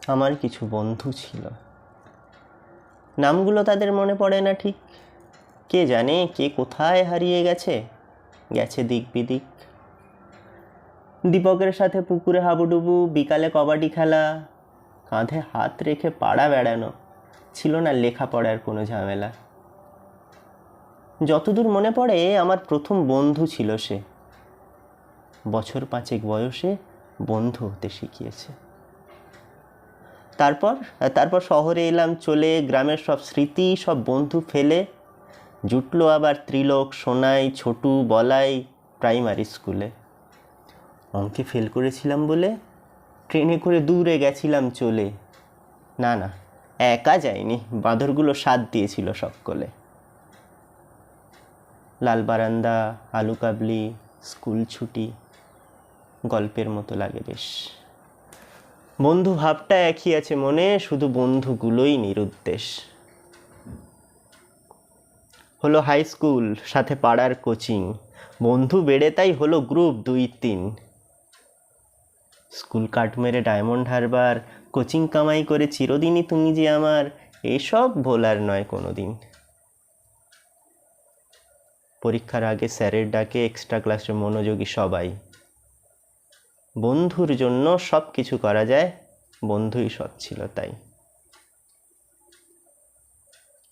আমার কিছু বন্ধু ছিল, নামগুলো তাদের মনে পড়ে না ঠিক। কে জানে কে কোথায় হারিয়ে গেছে, গেছে দিক বিদিক। দীপকের সাথে পুকুরে হাবুডুবু, বিকালে কবাডি খেলা, কাঁধে হাত রেখে পাড়া বেড়ানো, ছিল না লেখাপড়ার কোনো ঝামেলা। যতদূর মনে পড়ে আমার প্রথম বন্ধু ছিল সে, বছর 5 বয়সে বন্ধু হতে শিখিয়েছে। তারপর শহরে এলাম চলে, গ্রামের সব স্মৃতি সব বন্ধু ফেলে। জুটলো আবার ত্রিলোক, সোনাই, ছোটু, বলাই প্রাইমারি স্কুলে। অঙ্কে ফেল করেছিলাম বলে ট্রেনে করে দূরে গেছিলাম চলে। না না, একা যাইনি, বাঁদরগুলো সাথ দিয়েছিল সকলে। লাল বারান্দা, আলু কাবলি, স্কুল ছুটি, গল্পের মতো লাগে বেশ। বন্ধু ভাবটা একই আছে মনে, শুধু বন্ধুগুলোই নিরুদ্দেশ। হলো হাই স্কুল, সাথে পাড়ার কোচিং, বন্ধু বেড়ে তাই হলো গ্রুপ 2-3। স্কুল কাট মেরে ডায়মন্ড হারবার, কোচিং কামাই করে চিরদিনই তুমি যে আমার, এসব ভোলার নয় কোনো দিন। পরীক্ষার আগে স্যারের ডাকে এক্সট্রা ক্লাসে মনোযোগী সবাই। বন্ধুর জন্য সব কিছু করা যায়, বন্ধুই সব ছিল তাই।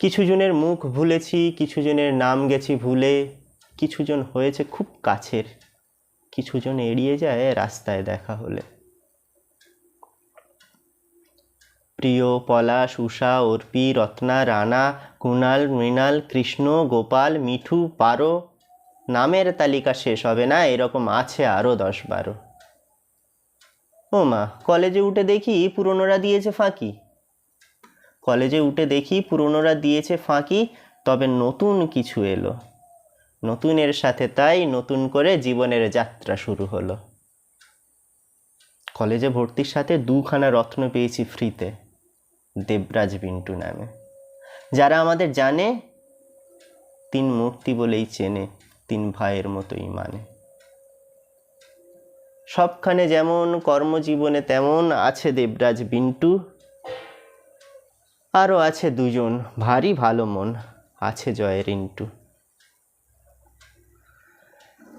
কিছু জনের মুখ ভুলেছি, কিছু জনের নাম গেছি ভুলে, কিছু জন হয়েছে খুব কাছের, কিছু জন এড়িয়ে যায় রাস্তায় দেখা হলে। প্রিয়, পলাশ, উষা, অর্পি, রত্না, রানা, কুণাল, মৃণাল, কৃষ্ণ, গোপাল, মিঠু, পারো, নামের তালিকা শেষ হবে না, এরকম আছে আরও 10-12। ও মা, কলেজে উঠে দেখি পুরনোরা দিয়েছে ফাঁকি। কলেজে উঠে দেখি পুরনোরা দিয়েছে ফাঁকি, তবে নতুন কিছু এলো। নতুনের সাথে তাই নতুন করে জীবনের যাত্রা শুরু হলো। কলেজে ভর্তির সাথে 2খানা রত্ন পেয়েছি ফ্রিতে, দেবরাজ বিন্টু নামে। যারা আমাদের জানে 3 মূর্তি বলেই চেনে, 3 ভাইয়ের মতোই মানে। সবখানে যেমন কর্মজীবনে তেমন আছে দেবরাজ বিন্টু। আরও আছে 2 জন ভারী ভালো মন, আছে জয় রিন্টু।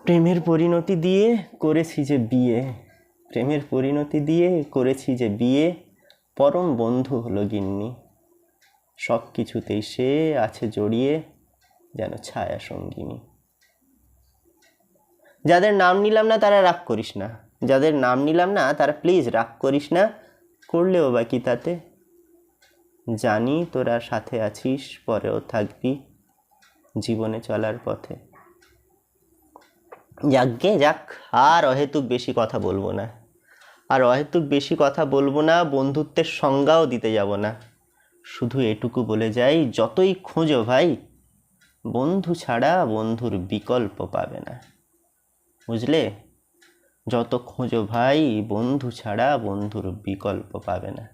প্রেমের পরিণতি দিয়ে করেছি যে বিয়ে, প্রেমের পরিণতি দিয়ে করেছি যে বিয়ে, পরম বন্ধু হলো গিন্নি। সব কিছুতেই সে আছে জড়িয়ে, যেন ছায়া সঙ্গিনী। যাদের নাম নিলাম না তারা রাগ করিস না, যাদের নাম নিলাম না তারা প্লিজ রাগ করিস না, করলেও বা কি তাতে। জানি তোরা সাথে আছিস, পরেও থাকবি জীবনে চলার পথে। যাকগে যাক, আর অহেতুক বেশি কথা বলবো না, আর অহেতুক বেশি কথা বলবো না, বন্ধুত্বের সংজ্ঞাও দিতে যাব না। শুধু এটুকু বলে যাই, যতই খোঁজো ভাই, বন্ধু ছাড়া বন্ধুর বিকল্প পাবে না। বুঝলে, যত খোঁজো ভাই, বন্ধু ছাড়া বন্ধুর বিকল্প পাবে না।